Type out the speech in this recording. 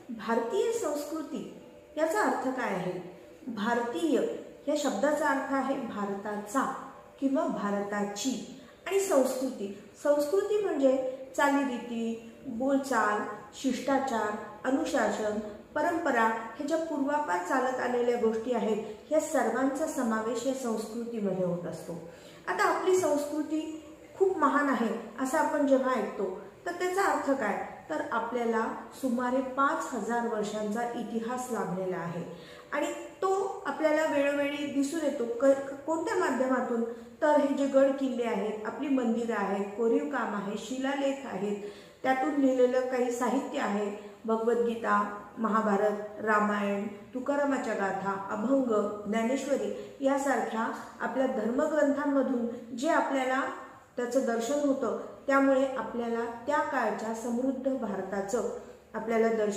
भारतीय संस्कृती याचा अर्थ काय आहे? भारतीय या शब्दाचा अर्थ आहे भारताचा किंवा भारताची, आणि संस्कृती, संस्कृती म्हणजे चालीरीती, बोलचाल, शिष्टाचार, अनुशासन, परंपरा, हे ज्या पूर्वापार चालत आलेल्या गोष्टी आहेत या सर्वांचा समावेश या संस्कृतीमध्ये होत असतो. आता आपली संस्कृती खूप महान आहे असं आपण जेव्हा ऐकतो तर त्याचा अर्थ काय? तर आपल्याला सुमारे 5000 वर्षांचा इतिहास लाभलेला आहे आणि तो आपल्याला वेळोवेळी दिसून येतो. कोणत्या माध्यमातून? तर हे जे गड किल्ले आहेत, आपली मंदिरं आहेत, कोरीव काम आहे, शिलालेख आहेत, त्यातून लिहिलेलं काही साहित्य आहे, भगवद्गीता, महाभारत, रामायण, तुकारामाच्या गाथा, अभंग, ज्ञानेश्वरी यासारख्या आपल्या धर्मग्रंथांमधून जे आपल्याला त्याचं दर्शन होतं, त्यामुळे आपल्याला त्या काळच्या समृद्ध भारताचं आपल्याला दर्शन